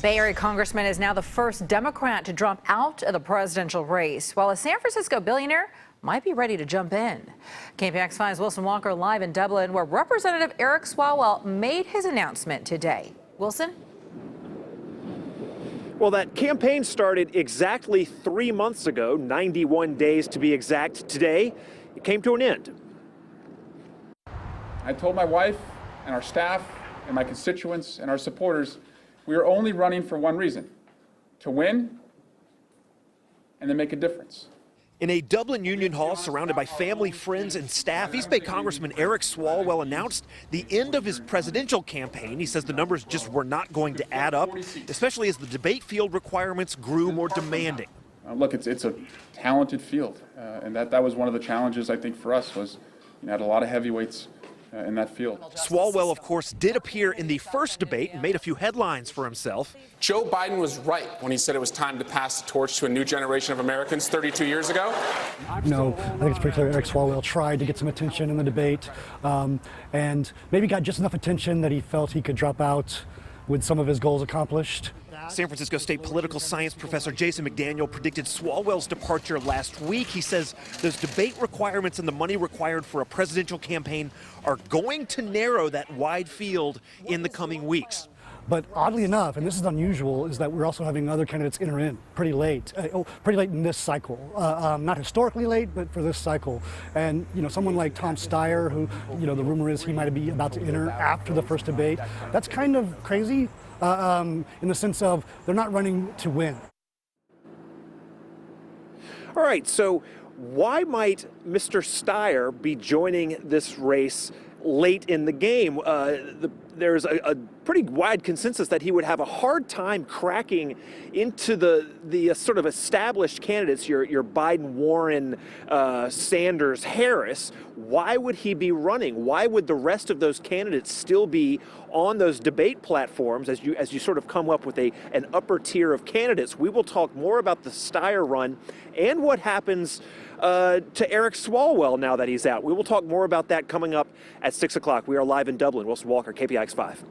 Bay Area congressman is now the first Democrat to drop out of the presidential race, while a San Francisco billionaire might be ready to jump in. KPIX 5's Wilson Walker live in Dublin, where Representative Eric Swalwell made his announcement today. Wilson? Well, that campaign started exactly 3 months ago, 91 days to be exact. Today, it came to an end. I told my wife and our staff and my constituents and our supporters we are only running for one reason: to win and to make a difference. In a Dublin Union Hall surrounded by family, friends, and staff, East Bay Congressman Eric Swalwell announced the end of his presidential campaign. He says the numbers just were not going to add up, especially as the debate field requirements grew more demanding. Look, it's a talented field, and that was one of the challenges, I think, for us was had a lot of heavyweights in that field. Swalwell, of course, did appear in the first debate and made a few headlines for himself. Joe Biden was right when he said it was time to pass the torch to a new generation of Americans 32 years ago. No, I think it's pretty clear Eric Swalwell tried to get some attention in the debate and maybe got just enough attention that he felt he could drop out with some of his goals accomplished. San Francisco State political science professor Jason McDaniel predicted Swalwell's departure last week. He says those debate requirements and the money required for a presidential campaign are going to narrow that wide field in the coming weeks. But oddly enough, and this is unusual, is that we're also having other candidates enter in pretty late in this cycle. Not historically late, but for this cycle. And, someone like Tom Steyer, who, the rumor is he might be about to enter after the first debate. That's kind of crazy in the sense of they're not running to win. All right, so why might Mr. Steyer be joining this race late in the game? There's a pretty wide consensus that he would have a hard time cracking into the sort of established candidates, your Biden, Warren, Sanders, Harris. Why would he be running? Why would the rest of those candidates still be on those debate platforms as you sort of come up with an upper tier of candidates? We will talk more about the Steyer run and what happens to Eric Swalwell now that he's out. We will talk more about that coming up at 6 o'clock. We are live in Dublin. Wilson Walker, KPIX 5.